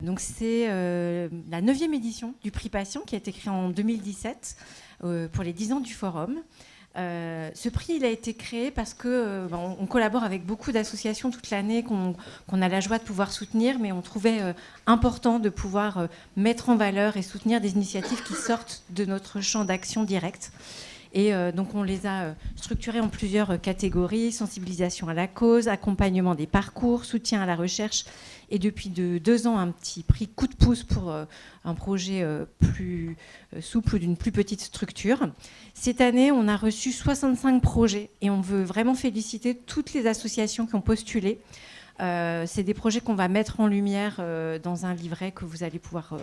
Donc c'est la 9e édition du prix Patient qui a été créée en 2017 pour les 10 ans du Forum. Ce prix, il a été créé parce que on collabore avec beaucoup d'associations toute l'année qu'on a la joie de pouvoir soutenir, mais on trouvait important de pouvoir mettre en valeur et soutenir des initiatives qui sortent de notre champ d'action direct. Et donc on les a structurées en plusieurs catégories: sensibilisation à la cause, accompagnement des parcours, soutien à la recherche, et depuis 2 ans un petit prix coup de pouce pour un projet plus souple ou d'une plus petite structure. Cette année, on a reçu 65 projets et on veut vraiment féliciter toutes les associations qui ont postulé. C'est des projets qu'on va mettre en lumière dans un livret que vous allez pouvoir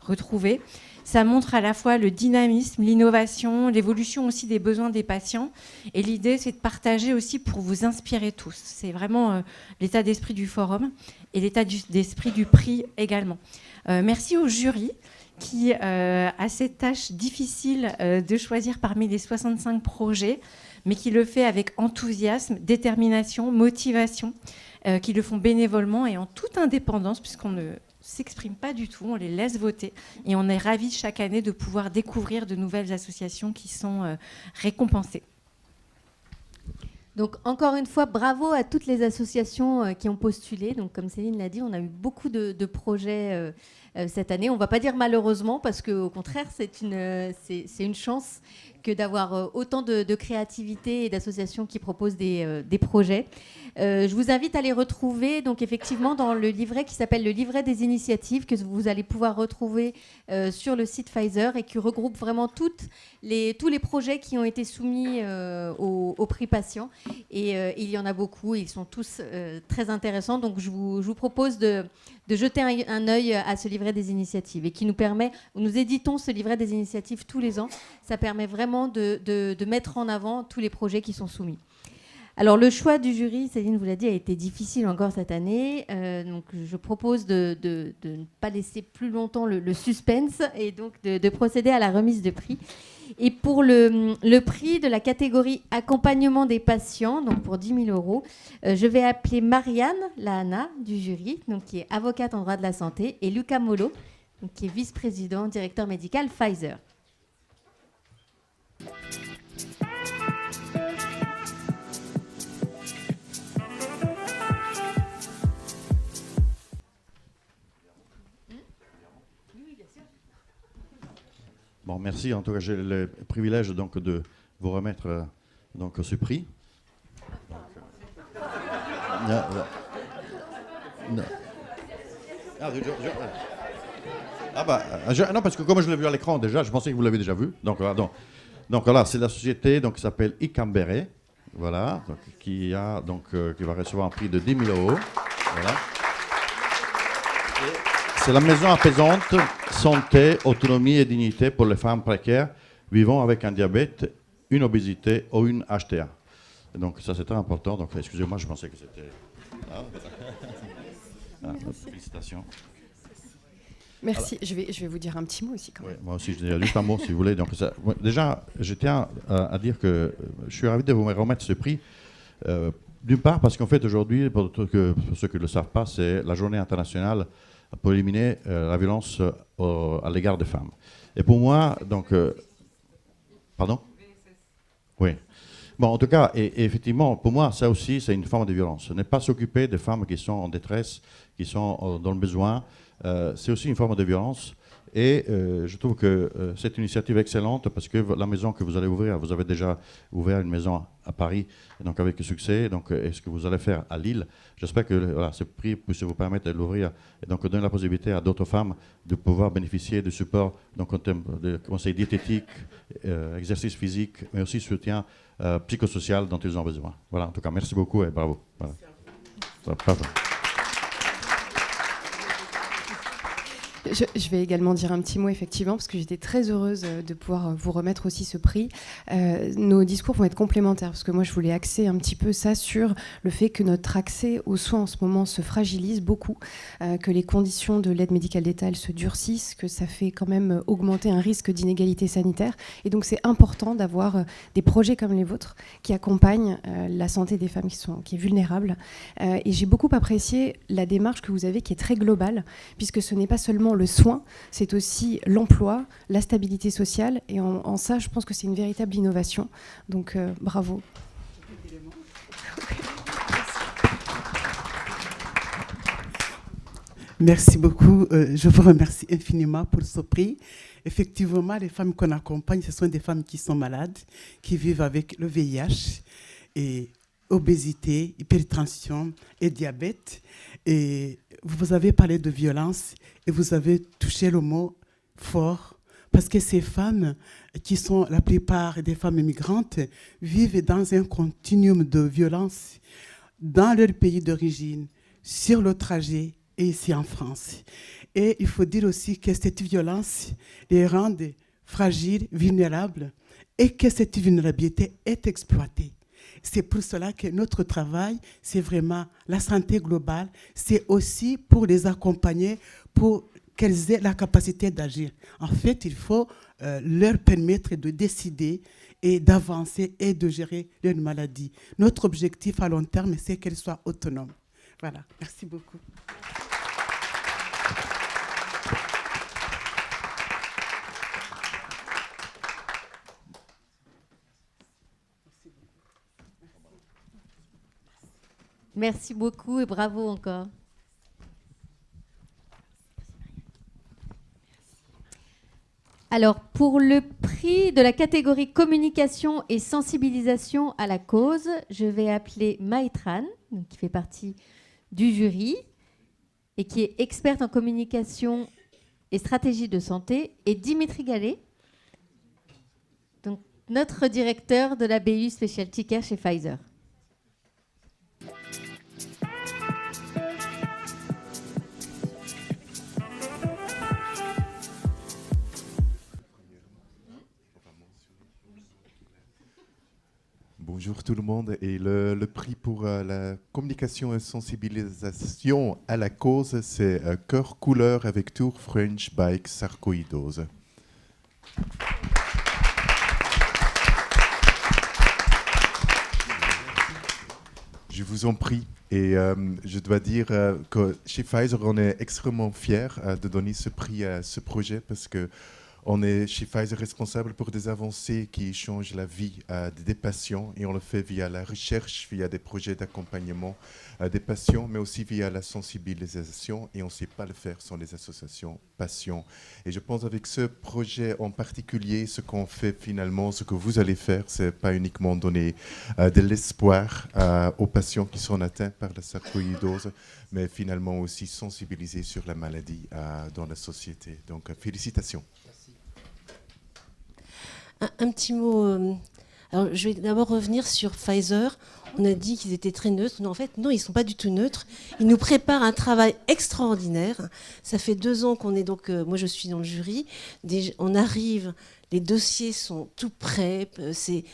retrouver. Ça montre à la fois le dynamisme, l'innovation, l'évolution aussi des besoins des patients. Et l'idée, c'est de partager aussi pour vous inspirer tous. C'est vraiment l'état d'esprit du forum et l'état d'esprit du prix également. Merci au jury qui a cette tâche difficile de choisir parmi les 65 projets, mais qui le fait avec enthousiasme, détermination, motivation, qui le font bénévolement et en toute indépendance, puisqu'on ne s'exprime pas du tout, on les laisse voter. Et on est ravis chaque année de pouvoir découvrir de nouvelles associations qui sont récompensées. Donc, encore une fois, bravo à toutes les associations qui ont postulé. Donc, comme Céline l'a dit, on a eu beaucoup de projets cette année. On ne va pas dire malheureusement, parce qu'au contraire, c'est une chance que d'avoir autant de créativité et d'associations qui proposent des projets. Je vous invite à les retrouver donc effectivement dans le livret qui s'appelle le livret des initiatives, que vous allez pouvoir retrouver sur le site Pfizer, et qui regroupe vraiment tous les projets qui ont été soumis au prix patient. Et il y en a beaucoup, ils sont tous très intéressants. Donc je vous propose de jeter un œil à ce livret des initiatives, et qui nous permet, nous éditons ce livret des initiatives tous les ans. Ça permet vraiment de mettre en avant tous les projets qui sont soumis. Alors le choix du jury, Céline vous l'a dit, a été difficile encore cette année. Donc je propose de ne pas laisser plus longtemps le suspense, et donc de procéder à la remise de prix. Et pour le prix de la catégorie accompagnement des patients, donc pour 10 000 €, je vais appeler Marianne Lahana du jury, donc qui est avocate en droit de la santé, et Luca Molo, donc qui est vice-président, directeur médical Pfizer. Bon, merci. En tout cas, j'ai le privilège donc de vous remettre donc ce prix. Non, parce que comme je l'ai vu à l'écran déjà, je pensais que vous l'avez déjà vu. Donc voilà, c'est la société donc, qui s'appelle Icambere, voilà, donc, qui va recevoir un prix de 10 000 €. Voilà. C'est la maison apaisante, santé, autonomie et dignité pour les femmes précaires vivant avec un diabète, une obésité ou une HTA. Et donc ça c'est très important. Donc excusez-moi, je pensais que c'était. Félicitations. Merci. Alors, je vais vous dire un petit mot aussi quand même. Oui, moi aussi je dirais juste un mot si vous voulez. Donc déjà, je tiens à dire que je suis ravi de vous remettre ce prix. D'une part parce qu'en fait aujourd'hui, pour ceux qui ne le savent pas, c'est la journée internationale pour éliminer la violence à l'égard des femmes. Et pour moi, donc... pardon ? Oui. Bon, en tout cas, et effectivement, pour moi, ça aussi, c'est une forme de violence. Ne pas s'occuper des femmes qui sont en détresse, qui sont dans le besoin, c'est aussi une forme de violence. Et je trouve que c'est une initiative excellente, parce que la maison que vous allez ouvrir, vous avez déjà ouvert une maison à Paris, donc avec succès. Donc, est-ce que vous allez faire à Lille? J'espère que voilà, ce prix puisse vous permettre de l'ouvrir et donc donner la possibilité à d'autres femmes de pouvoir bénéficier du support donc, en termes de conseils diététiques, exercice physique, mais aussi soutien psychosocial dont ils ont besoin. Voilà, en tout cas, merci beaucoup et bravo. Voilà. Bravo. Je vais également dire un petit mot, effectivement, parce que j'étais très heureuse de pouvoir vous remettre aussi ce prix. Nos discours vont être complémentaires, parce que moi, je voulais axer un petit peu ça sur le fait que notre accès aux soins en ce moment se fragilise beaucoup, que les conditions de l'aide médicale d'État, elles se durcissent, que ça fait quand même augmenter un risque d'inégalité sanitaire. Et donc, c'est important d'avoir des projets comme les vôtres qui accompagnent la santé des femmes qui est vulnérable. Et j'ai beaucoup apprécié la démarche que vous avez, qui est très globale, puisque ce n'est pas seulement le soin, c'est aussi l'emploi, la stabilité sociale. Et en ça, je pense que c'est une véritable innovation. Donc, bravo. Merci beaucoup. Je vous remercie infiniment pour ce prix. Effectivement, les femmes qu'on accompagne, ce sont des femmes qui sont malades, qui vivent avec le VIH et obésité, hypertension et diabète. Et vous avez parlé de violence et vous avez touché le mot fort, parce que ces femmes, qui sont la plupart des femmes migrantes, vivent dans un continuum de violence dans leur pays d'origine, sur le trajet et ici en France. Et il faut dire aussi que cette violence les rend fragiles, vulnérables, et que cette vulnérabilité est exploitée. C'est pour cela que notre travail, c'est vraiment la santé globale. C'est aussi pour les accompagner, pour qu'elles aient la capacité d'agir. En fait, il faut leur permettre de décider et d'avancer et de gérer leur maladie. Notre objectif à long terme, c'est qu'elles soient autonomes. Voilà, merci beaucoup. Merci beaucoup et bravo encore. Alors, pour le prix de la catégorie communication et sensibilisation à la cause, je vais appeler Maïtran, qui fait partie du jury et qui est experte en communication et stratégie de santé, et Dimitri Gallet, donc notre directeur de la BU Specialty Care chez Pfizer. Bonjour tout le monde. Et le prix pour la communication et sensibilisation à la cause, c'est Cœur Couleur avec Tour French Bike Sarcoïdose. Je vous en prie. Et je dois dire que chez Pfizer, on est extrêmement fiers de donner ce prix à ce projet, parce que on est chez Pfizer responsable pour des avancées qui changent la vie des patients, et on le fait via la recherche, via des projets d'accompagnement des patients, mais aussi via la sensibilisation, et on ne sait pas le faire sans les associations patients. Et je pense avec ce projet en particulier, ce qu'on fait finalement, ce que vous allez faire, ce n'est pas uniquement donner de l'espoir aux patients qui sont atteints par la sarcoïdose, mais finalement aussi sensibiliser sur la maladie dans la société. Donc félicitations. Un petit mot. Alors, je vais d'abord revenir sur Pfizer. On a dit qu'ils étaient très neutres. Non, en fait, non, ils ne sont pas du tout neutres. Ils nous préparent un travail extraordinaire. Ça fait 2 ans qu'on est donc... moi, je suis dans le jury. On arrive... Les dossiers sont tout prêts,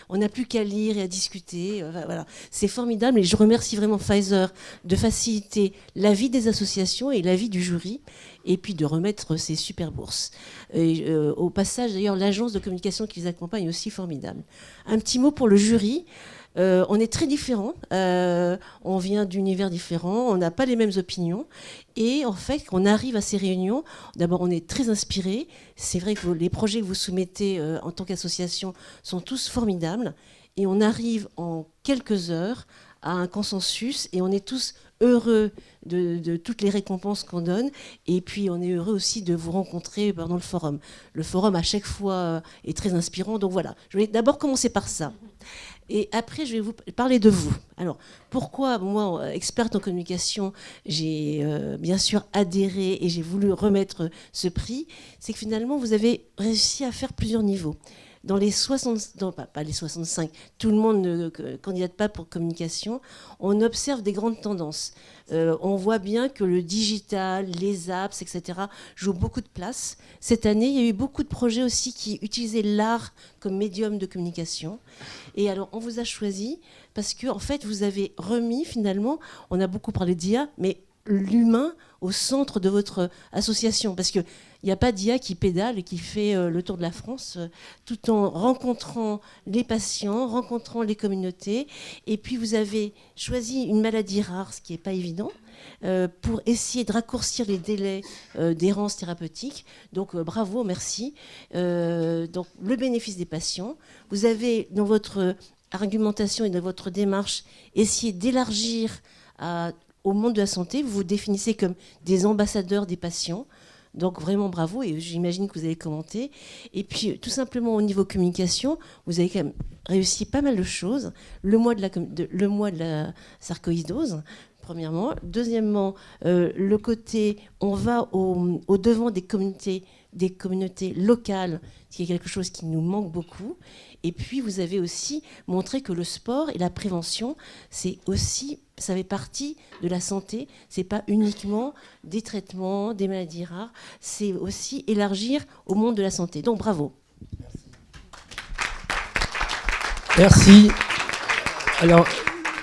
on n'a plus qu'à lire et à discuter. Voilà. C'est formidable et je remercie vraiment Pfizer de faciliter la vie des associations et la vie du jury, et puis de remettre ces super bourses. Au passage, d'ailleurs, l'agence de communication qui les accompagne est aussi formidable. Un petit mot pour le jury. On est très différents, on vient d'univers différents, on n'a pas les mêmes opinions, et en fait, quand on arrive à ces réunions, d'abord on est très inspirés. C'est vrai que les projets que vous soumettez en tant qu'association sont tous formidables, et on arrive en quelques heures à un consensus, et on est tous heureux de toutes les récompenses qu'on donne, et puis on est heureux aussi de vous rencontrer pendant le forum. Le forum à chaque fois est très inspirant, donc voilà. Je vais d'abord commencer par ça. Et après, je vais vous parler de vous. Alors, pourquoi, moi, experte en communication, j'ai bien sûr adhéré et j'ai voulu remettre ce prix? C'est que finalement, vous avez réussi à faire plusieurs niveaux. dans les 60, non, pas les 65, tout le monde ne candidate pas pour communication, on observe des grandes tendances. On voit bien que le digital, les apps, etc. jouent beaucoup de place. Cette année, il y a eu beaucoup de projets aussi qui utilisaient l'art comme médium de communication. Et alors, on vous a choisi parce que, en fait, vous avez remis finalement, on a beaucoup parlé d'IA, mais l'humain au centre de votre association. Parce qu'il n'y a pas d'IA qui pédale et qui fait le tour de la France tout en rencontrant les patients, rencontrant les communautés. Et puis vous avez choisi une maladie rare, ce qui n'est pas évident, pour essayer de raccourcir les délais d'errance thérapeutique. Donc bravo, merci. Donc le bénéfice des patients. Vous avez dans votre argumentation et dans votre démarche essayé d'élargir au monde de la santé. Vous vous définissez comme des ambassadeurs des patients. Donc vraiment bravo, et j'imagine que vous allez commenter. Et puis tout simplement au niveau communication, vous avez quand même réussi pas mal de choses. Le mois de la sarcoïdose, premièrement. Deuxièmement, le côté, on va au devant des communautés locales, qui est quelque chose qui nous manque beaucoup. Et puis vous avez aussi montré que le sport et la prévention, ça fait partie de la santé. C'est pas uniquement des traitements, des maladies rares. C'est aussi élargir au monde de la santé. Donc bravo. Merci. Alors,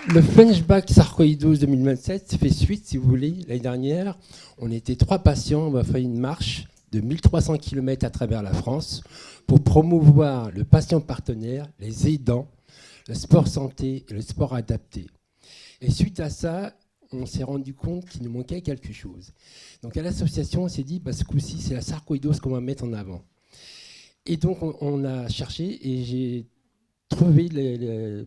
le Flashback Sarcoïdose 2027 fait suite, si vous voulez. L'année dernière, on était 3 patients, on a fait une marche de 1300 km à travers la France pour promouvoir le patient partenaire, les aidants, le sport santé et le sport adapté. Et suite à ça, on s'est rendu compte qu'il nous manquait quelque chose. Donc à l'association, on s'est dit, ce coup-ci, c'est la sarcoïdose qu'on va mettre en avant. Et donc on a cherché et j'ai trouvé le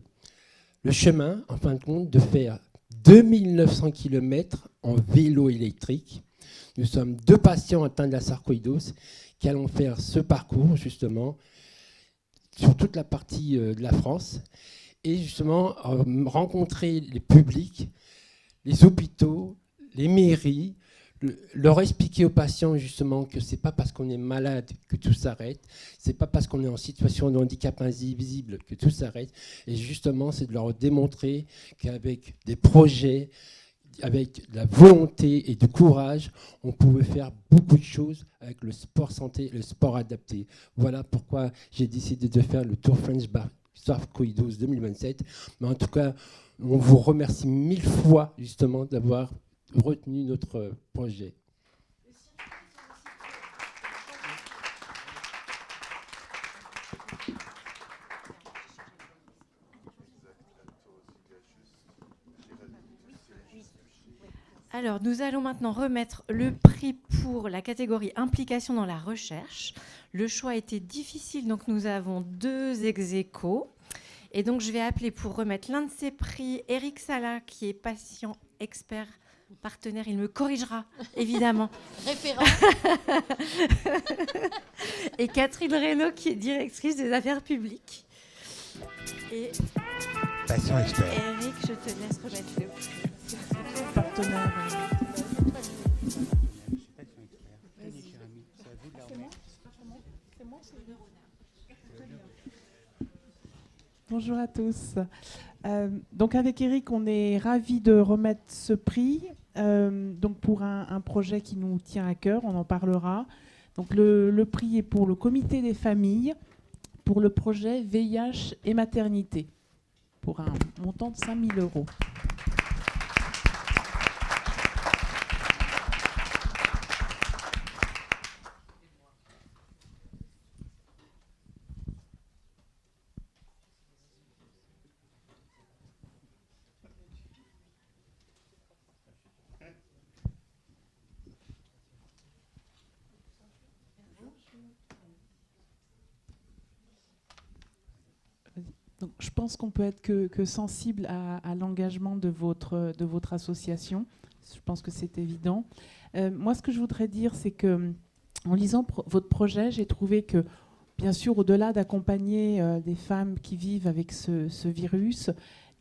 chemin, en fin de compte, de faire 2900 km en vélo électrique. Nous sommes 2 patients atteints de la sarcoïdose qui allons faire ce parcours, justement, sur toute la partie de la France. Et justement, rencontrer les publics, les hôpitaux, les mairies, leur expliquer aux patients justement que ce n'est pas parce qu'on est malade que tout s'arrête, ce n'est pas parce qu'on est en situation de handicap invisible que tout s'arrête. Et justement, c'est de leur démontrer qu'avec des projets, avec de la volonté et du courage, on pouvait faire beaucoup de choses avec le sport santé et le sport adapté. Voilà pourquoi j'ai décidé de faire le Tour French Sarcoïdose 2027. Mais en tout cas, on vous remercie 1000 fois justement d'avoir retenu notre projet. Alors, nous allons maintenant remettre le prix pour la catégorie implication dans la recherche. Le choix a été difficile, donc nous avons 2 ex-aequo. Et donc, je vais appeler pour remettre l'un de ces prix Eric Sala, qui est patient expert partenaire. Il me corrigera, évidemment. Référent. Et Catherine Reynaud, qui est directrice des affaires publiques. Et patient expert. Eric, je te laisse remettre le prix. Partenaire. Bonjour à tous. Donc avec Eric, on est ravis de remettre ce prix donc pour un projet qui nous tient à cœur, on en parlera. Donc le prix est pour le comité des familles, pour le projet VIH et maternité, pour un montant de 5 000 €. Donc, je pense qu'on peut être que sensible à l'engagement de votre association. Je pense que c'est évident. Moi, ce que je voudrais dire, c'est que en lisant votre projet, j'ai trouvé que, bien sûr, au-delà d'accompagner des femmes qui vivent avec ce virus,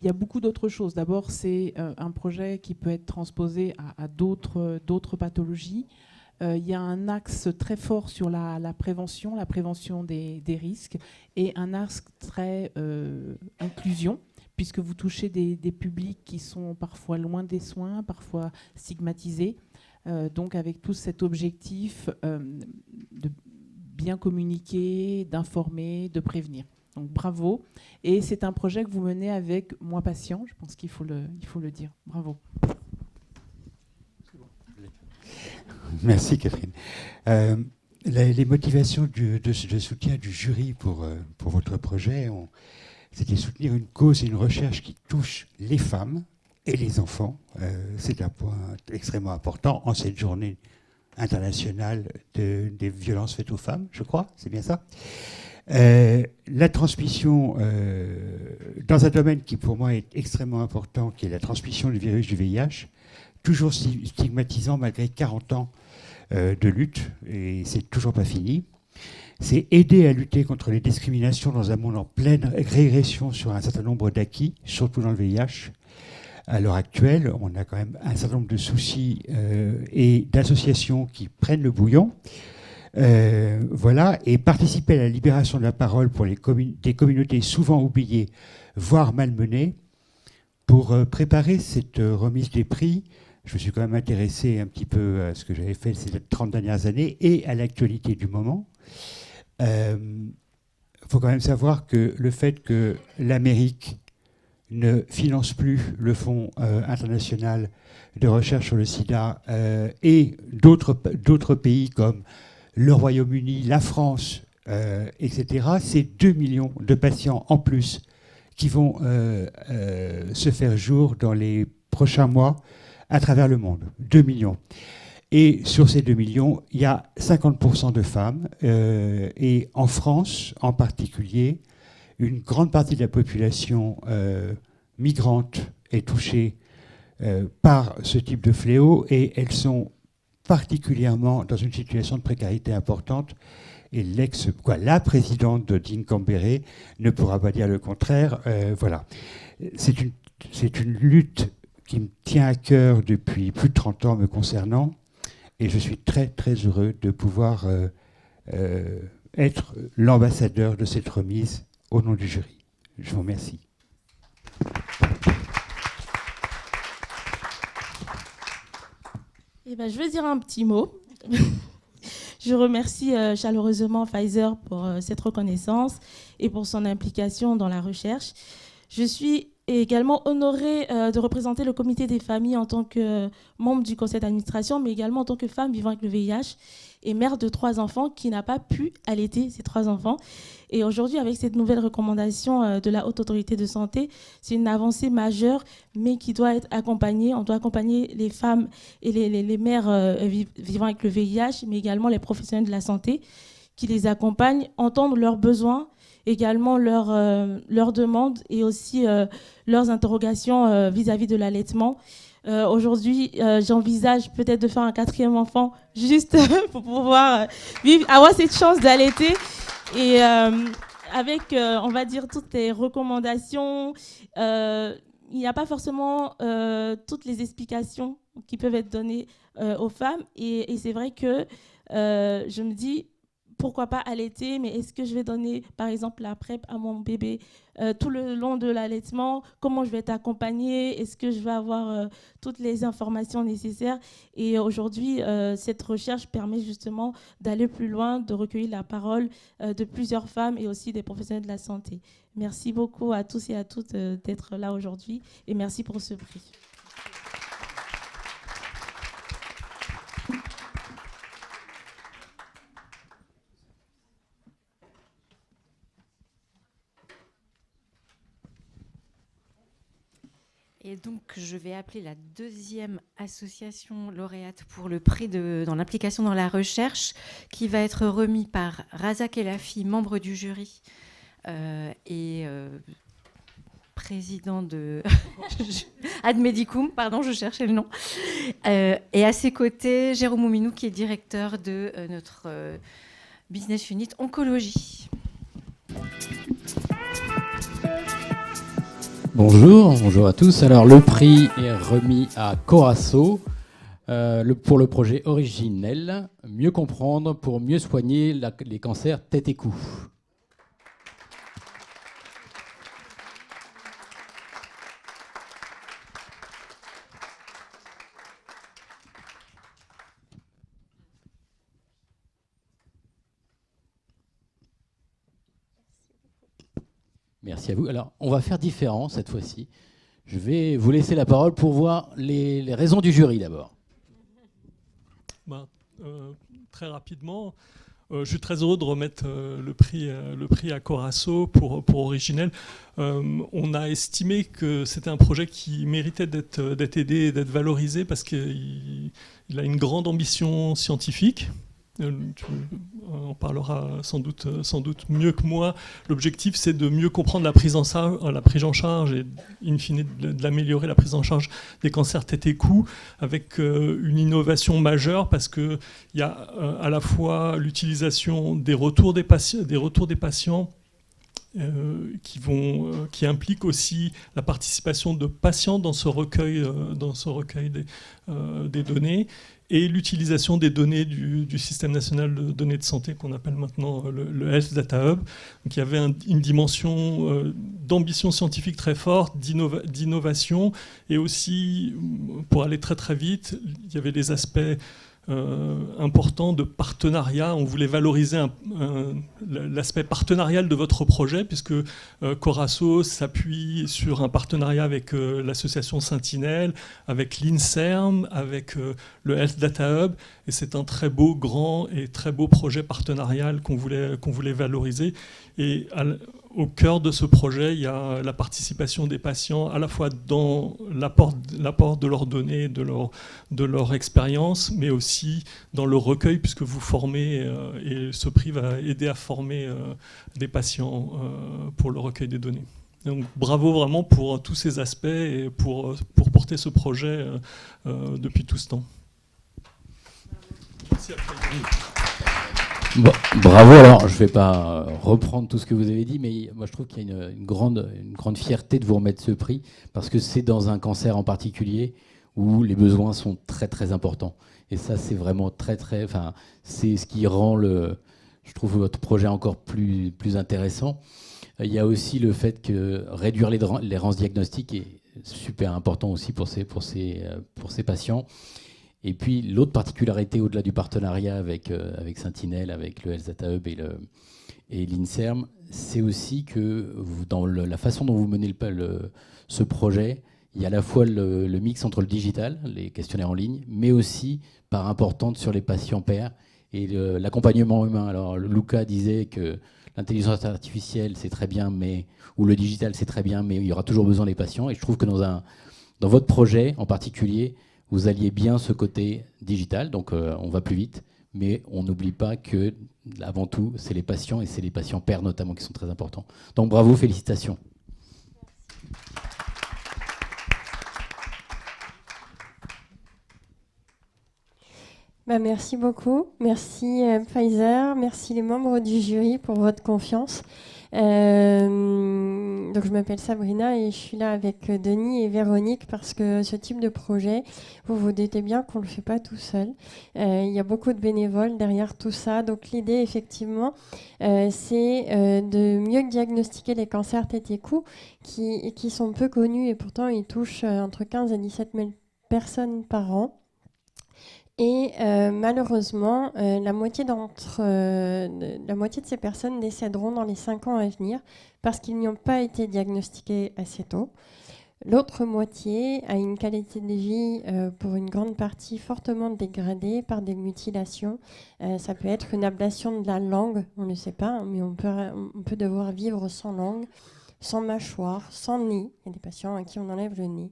il y a beaucoup d'autres choses. D'abord, c'est un projet qui peut être transposé à d'autres pathologies. il y a un axe très fort sur la prévention des risques, et un axe très inclusion, puisque vous touchez des publics qui sont parfois loin des soins, parfois stigmatisés. Donc avec tout cet objectif de bien communiquer, d'informer, de prévenir. Donc bravo. Et c'est un projet que vous menez avec Moi Patient, je pense qu'il faut le dire. Bravo. Merci Catherine. Les motivations de soutien du jury pour votre projet, c'était soutenir une cause et une recherche qui touche les femmes et les enfants. C'est un point extrêmement important en cette journée internationale des violences faites aux femmes, je crois, c'est bien ça. La transmission, dans un domaine qui pour moi est extrêmement important, qui est la transmission du virus du VIH, toujours stigmatisant malgré 40 ans de lutte, et c'est toujours pas fini. C'est aider à lutter contre les discriminations dans un monde en pleine régression sur un certain nombre d'acquis, surtout dans le VIH. À l'heure actuelle, on a quand même un certain nombre de soucis et d'associations qui prennent le bouillon. Voilà, et participer à la libération de la parole pour des communautés souvent oubliées, voire malmenées. Pour préparer cette remise des prix, je me suis quand même intéressé un petit peu à ce que j'avais fait ces 30 dernières années et à l'actualité du moment. Faut quand même savoir que le fait que l'Amérique ne finance plus le Fonds international de recherche sur le sida et d'autres pays comme le Royaume-Uni, la France, etc., c'est 2 millions de patients en plus qui vont se faire jour dans les prochains mois à travers le monde. 2 millions. Et sur ces 2 millions, il y a 50% de femmes. Et en France, en particulier, une grande partie de la population migrante est touchée par ce type de fléau, et elles sont particulièrement dans une situation de précarité importante. Et la présidente de Dean Cambéré ne pourra pas dire le contraire. Voilà. C'est une lutte qui me tient à cœur depuis plus de 30 ans me concernant. Et je suis très, très heureux de pouvoir être l'ambassadeur de cette remise au nom du jury. Je vous remercie. Eh ben, je vais dire un petit mot. Je remercie chaleureusement Pfizer pour cette reconnaissance et pour son implication dans la recherche. Je suis également honorée de représenter le comité des familles en tant que membre du conseil d'administration, mais également en tant que femme vivant avec le VIH et mère de 3 enfants qui n'a pas pu allaiter ces 3 enfants. Et aujourd'hui, avec cette nouvelle recommandation de la Haute Autorité de Santé, c'est une avancée majeure, mais qui doit être accompagnée. On doit accompagner les femmes et les mères vivant avec le VIH, mais également les professionnels de la santé qui les accompagnent, entendre leurs besoins, également leurs demandes et aussi leurs interrogations vis-à-vis de l'allaitement. Aujourd'hui, j'envisage peut-être de faire un 4e enfant juste pour pouvoir avoir cette chance d'allaiter. Et avec, on va dire, toutes les recommandations, il n'y a pas forcément toutes les explications qui peuvent être données aux femmes. Et c'est vrai que je me dis, pourquoi pas allaiter, mais est-ce que je vais donner, par exemple, la PrEP à mon bébé tout le long de l'allaitement? Comment je vais être accompagnée? Est-ce que je vais avoir toutes les informations nécessaires? Et aujourd'hui, cette recherche permet justement d'aller plus loin, de recueillir la parole de plusieurs femmes et aussi des professionnels de la santé. Merci beaucoup à tous et à toutes d'être là aujourd'hui et merci pour ce prix. Et donc, je vais appeler la 2e association lauréate pour le prix dans l'implication dans la recherche, qui va être remis par Razak Elafi, membre du jury et président de Ad Medicum, pardon, je cherchais le nom. Et à ses côtés, Jérôme Ouminou, qui est directeur de notre business unit oncologie. Bonjour à tous. Alors le prix est remis à Corasso. pour le projet originel, mieux comprendre pour mieux soigner les cancers tête et cou. Merci à vous. Alors, on va faire différent cette fois-ci. Je vais vous laisser la parole pour voir les raisons du jury d'abord. Très rapidement, je suis très heureux de remettre le prix à Corasso pour Originel. On a estimé que c'était un projet qui méritait d'être aidé et d'être valorisé parce qu'il a une grande ambition scientifique. Tu en parlera sans doute mieux que moi. L'objectif, c'est de mieux comprendre la prise en charge et, in fine, d'améliorer la prise en charge des cancers tête et cou avec une innovation majeure parce qu'il y a à la fois l'utilisation des retours des patients qui implique aussi la participation de patients dans ce recueil des données et l'utilisation des données du système national de données de santé qu'on appelle maintenant le Health Data Hub. Donc, il y avait une dimension d'ambition scientifique très forte, d'innovation et aussi, pour aller très très vite, il y avait des aspects important de partenariat. On voulait valoriser l'aspect partenarial de votre projet puisque Corasso s'appuie sur un partenariat avec l'association Sentinelle, avec l'INSERM, avec le Health Data Hub et c'est un très beau, grand et très beau projet partenarial qu'on voulait valoriser. Et au cœur de ce projet, il y a la participation des patients à la fois dans l'apport de leurs données, de leur expérience, mais aussi dans le recueil, puisque vous formez, et ce prix va aider à former des patients pour le recueil des données. Donc bravo vraiment pour tous ces aspects et pour porter ce projet depuis tout ce temps. Merci à vous. Bon, bravo. Alors, je ne vais pas reprendre tout ce que vous avez dit, mais moi, je trouve qu'il y a une grande fierté de vous remettre ce prix, parce que c'est dans un cancer en particulier où les besoins sont très, très importants. Et ça, c'est vraiment c'est ce qui rend je trouve votre projet encore plus intéressant. Il y a aussi le fait que réduire l'errance diagnostique est super important aussi pour ces patients. Et puis l'autre particularité au-delà du partenariat avec Sentinelle, avec le Health Data Hub et l'INSERM, c'est aussi que dans la façon dont vous menez ce projet, il y a à la fois le mix entre le digital, les questionnaires en ligne, mais aussi part importante sur les patients pairs et l'accompagnement humain. Alors Luca disait que l'intelligence artificielle c'est très bien, ou le digital c'est très bien, mais il y aura toujours besoin des patients. Et je trouve que dans votre projet en particulier, vous alliez bien ce côté digital, donc on va plus vite, mais on n'oublie pas que, avant tout, c'est les patients, et c'est les patients pairs notamment qui sont très importants. Donc bravo, félicitations. Merci beaucoup. Merci Pfizer, merci les membres du jury pour votre confiance. Donc je m'appelle Sabrina et je suis là avec Denis et Véronique parce que ce type de projet, vous vous doutez bien qu'on ne le fait pas tout seul. Il y a beaucoup de bénévoles derrière tout ça. Donc l'idée effectivement, c'est de mieux diagnostiquer les cancers tête et cou qui sont peu connus et pourtant ils touchent entre 15 et 17 000 personnes par an. Et malheureusement, la moitié de ces personnes décéderont dans les 5 ans à venir parce qu'ils n'y ont pas été diagnostiqués assez tôt. L'autre moitié a une qualité de vie, pour une grande partie, fortement dégradée par des mutilations. Ça peut être une ablation de la langue, on ne sait pas, mais on peut devoir vivre sans langue, sans mâchoire, sans nez. Il y a des patients à qui on enlève le nez.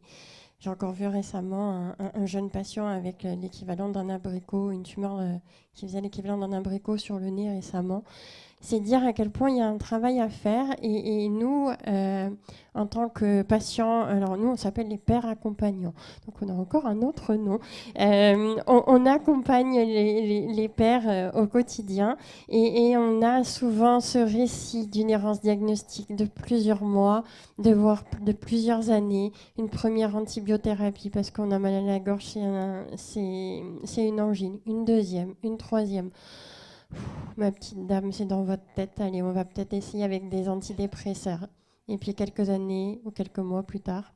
J'ai encore vu récemment un jeune patient avec l'équivalent d'un abricot, une tumeur qui faisait l'équivalent d'un abricot sur le nez récemment. c'est dire à quel point il y a un travail à faire. Et nous, en tant que patients, alors nous, on s'appelle les pères accompagnants. Donc, on a encore un autre nom. On accompagne les pères au quotidien et on a souvent ce récit d'une errance diagnostique de plusieurs mois, voire de plusieurs années, une première antibiothérapie parce qu'on a mal à la gorge, c'est une angine, une deuxième, une troisième. Ma petite dame, c'est dans votre tête, allez, on va peut-être essayer avec des antidépresseurs. Et puis quelques années ou quelques mois plus tard,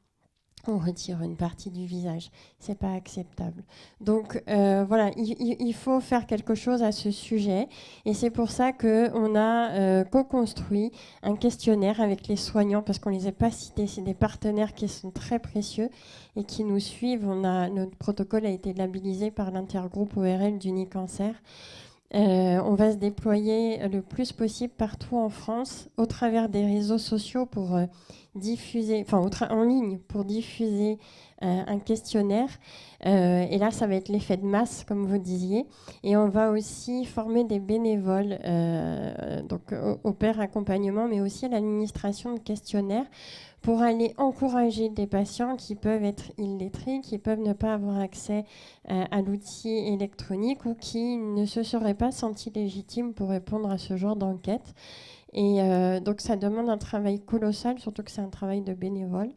on retire une partie du visage. C'est pas acceptable. Donc voilà, il faut faire quelque chose à ce sujet. Et c'est pour ça qu'on a co-construit un questionnaire avec les soignants, parce qu'on les a pas cités. C'est des partenaires qui sont très précieux et qui nous suivent. Notre protocole a été labellisé par l'intergroupe ORL d'Unicancer. On va se déployer le plus possible partout en France au travers des réseaux sociaux pour diffuser, en ligne pour diffuser un questionnaire. Et là, ça va être l'effet de masse, comme vous disiez. Et on va aussi former des bénévoles donc au père accompagnement, mais aussi à l'administration de questionnaires pour aller encourager des patients qui peuvent être illettrés, qui peuvent ne pas avoir accès à l'outil électronique ou qui ne se seraient pas sentis légitimes pour répondre à ce genre d'enquête. Et donc ça demande un travail colossal, surtout que c'est un travail de bénévole.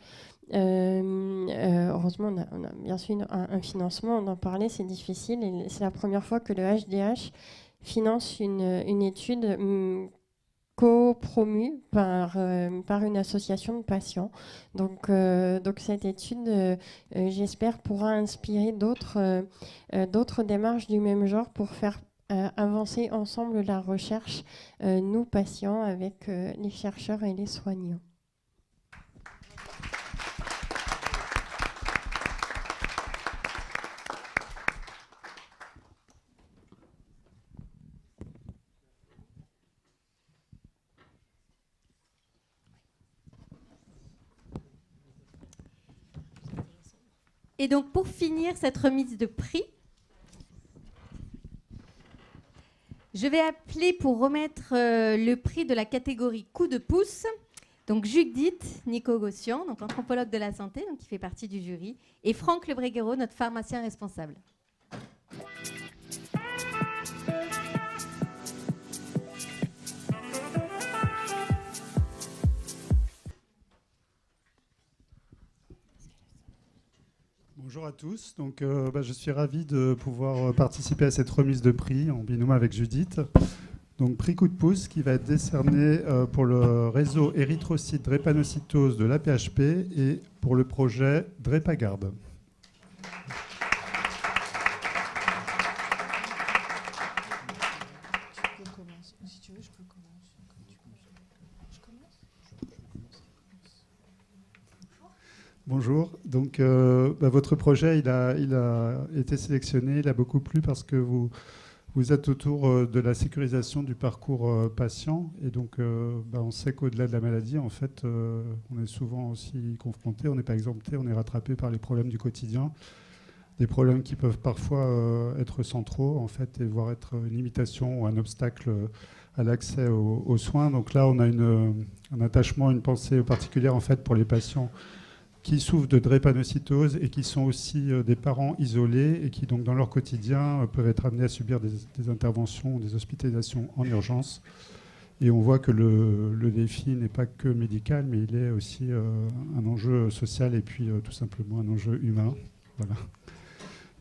Heureusement, on a bien sûr un financement, on en parlait, c'est difficile. Et c'est la première fois que le HDH finance une étude co-promue par une association de patients. Donc cette étude, j'espère, pourra inspirer d'autres démarches du même genre pour faire avancer ensemble la recherche, nous patients, avec les chercheurs et les soignants. Et donc, pour finir cette remise de prix, je vais appeler pour remettre le prix de la catégorie coup de pouce. Donc, Judith Nico-Gossian, donc anthropologue de la santé, donc qui fait partie du jury, et Franck Lebreguero, notre pharmacien responsable. Bonjour à tous. Donc, je suis ravi de pouvoir participer à cette remise de prix en binôme avec Judith. Donc, prix coup de pouce qui va être décerné pour le réseau érythrocyte drépanocytose de l'AP-HP et pour le projet DrépaGard. Bonjour. Donc, votre projet, il a été sélectionné, il a beaucoup plu parce que vous êtes autour de la sécurisation du parcours patient. Et donc, on sait qu'au-delà de la maladie, en fait, on est souvent aussi confronté, on n'est pas exempté, on est rattrapé par les problèmes du quotidien, des problèmes qui peuvent parfois être centraux, en fait, et voire être une limitation ou un obstacle à l'accès aux soins. Donc là, on a un attachement, une pensée particulière, en fait, pour les patients qui souffrent de drépanocytose et qui sont aussi des parents isolés et qui, donc, dans leur quotidien, peuvent être amenés à subir des interventions, des hospitalisations en urgence. Et on voit que le défi n'est pas que médical, mais il est aussi un enjeu social et puis tout simplement un enjeu humain. Voilà.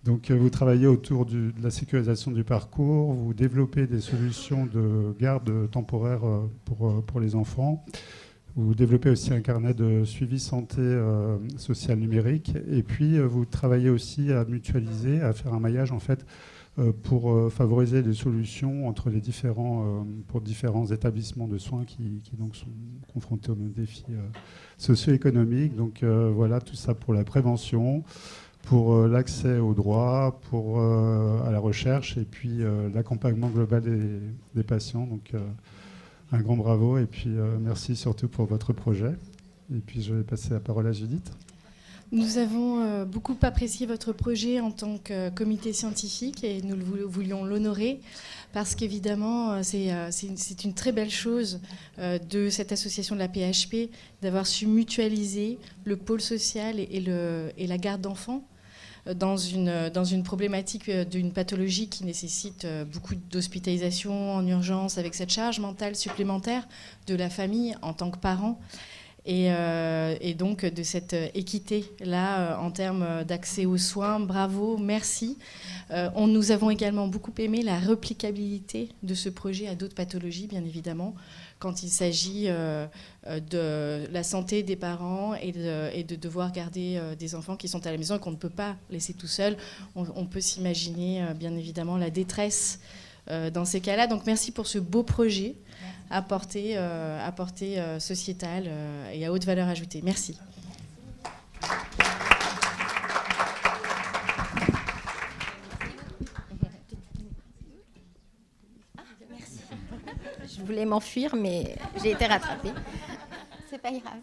Donc, vous travaillez autour de la sécurisation du parcours, vous développez des solutions de garde temporaire pour les enfants. Vous développez aussi un carnet de suivi santé sociale numérique. Et puis, vous travaillez aussi à mutualiser, à faire un maillage, en fait, pour favoriser des solutions entre les pour différents établissements de soins qui donc sont confrontés aux mêmes défis socio-économiques. Donc, voilà, tout ça pour la prévention, pour l'accès aux droits, à la recherche et puis l'accompagnement global des patients. Donc, un grand bravo et puis merci surtout pour votre projet. Et puis je vais passer la parole à Judith. Nous avons beaucoup apprécié votre projet en tant que comité scientifique et nous voulions l'honorer parce qu'évidemment, c'est une très belle chose de cette association de la PHP d'avoir su mutualiser le pôle social et la garde d'enfants dans une problématique d'une pathologie qui nécessite beaucoup d'hospitalisation en urgence avec cette charge mentale supplémentaire de la famille en tant que parent. Et donc de cette équité-là en termes d'accès aux soins. Bravo, merci. Nous avons également beaucoup aimé la replicabilité de ce projet à d'autres pathologies, bien évidemment, quand il s'agit de la santé des parents et de devoir garder des enfants qui sont à la maison et qu'on ne peut pas laisser tout seul. On peut s'imaginer, bien évidemment, la détresse dans ces cas-là. Donc merci pour ce beau projet à portée sociétale et à haute valeur ajoutée. Merci. Merci. Je voulais m'enfuir, mais j'ai été rattrapée. C'est pas grave.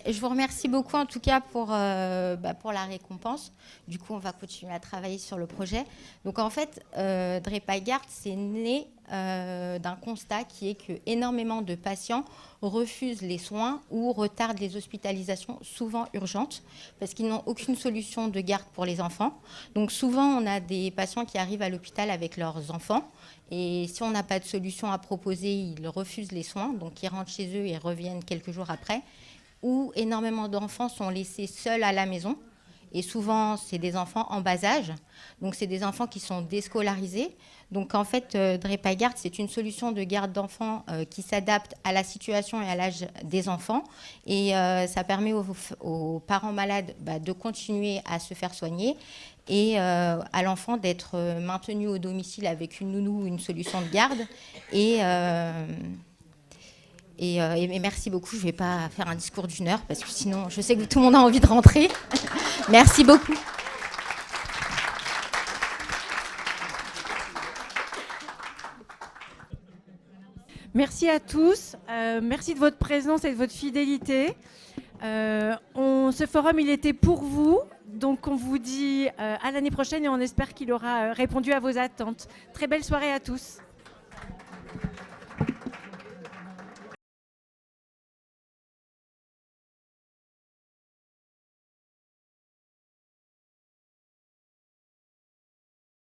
Je vous remercie beaucoup en tout cas pour la récompense. Du coup, on va continuer à travailler sur le projet. Donc en fait, Drepagard, c'est né d'un constat qui est que énormément de patients refusent les soins ou retardent les hospitalisations souvent urgentes parce qu'ils n'ont aucune solution de garde pour les enfants. Donc souvent, on a des patients qui arrivent à l'hôpital avec leurs enfants et si on n'a pas de solution à proposer, ils refusent les soins. Donc ils rentrent chez eux et reviennent quelques jours après. Où énormément d'enfants sont laissés seuls à la maison. Et souvent, c'est des enfants en bas âge. Donc, c'est des enfants qui sont déscolarisés. Donc, en fait, Drepagard, c'est une solution de garde d'enfants qui s'adapte à la situation et à l'âge des enfants. Et ça permet aux parents malades de continuer à se faire soigner et à l'enfant d'être maintenu au domicile avec une nounou ou une solution de garde. Et merci beaucoup. Je ne vais pas faire un discours d'1 heure parce que sinon, je sais que tout le monde a envie de rentrer. Merci beaucoup. Merci à tous. Merci de votre présence et de votre fidélité. Ce forum, il était pour vous. Donc, on vous dit à l'année prochaine et on espère qu'il aura répondu à vos attentes. Très belle soirée à tous.